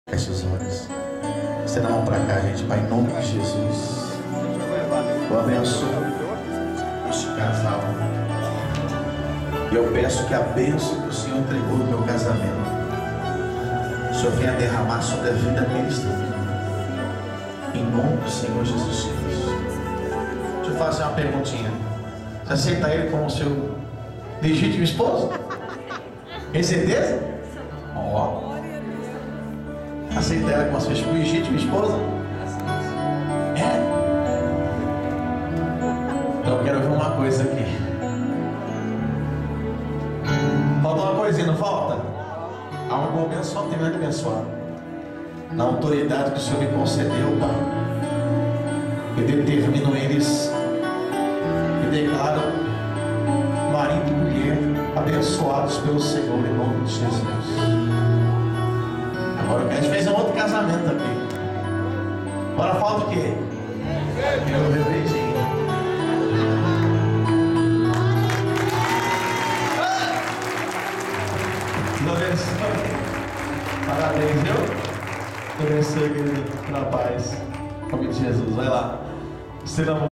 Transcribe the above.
Feche os olhos. Estenda a mão para cá, gente. Pai, em nome de Jesus, eu abençoo este casal. E eu peço que a bênção que o Senhor entregou no meu casamento, o Senhor venha derramar sobre a vida deles também. Em nome do Senhor Jesus Cristo. Deixa eu fazer uma perguntinha. Você aceita ele como seu legítimo esposo? Tem certeza? Ó. Aceita ela como sua legítima esposa? É? Então eu quero ver uma coisa aqui. Falta uma coisinha, não falta? Há um momento só terminar de abençoar. Na autoridade que o Senhor me concedeu, Pai, eu determino eles e declaro marido e mulher abençoados pelo Senhor em nome de Jesus. Agora a gente fez um outro casamento aqui. Agora falta o quê? Meu bebezinho. Deus abençoe. Parabéns, viu? Deus abençoe, querido. Na paz. Em nome de Jesus. Vai lá. Você não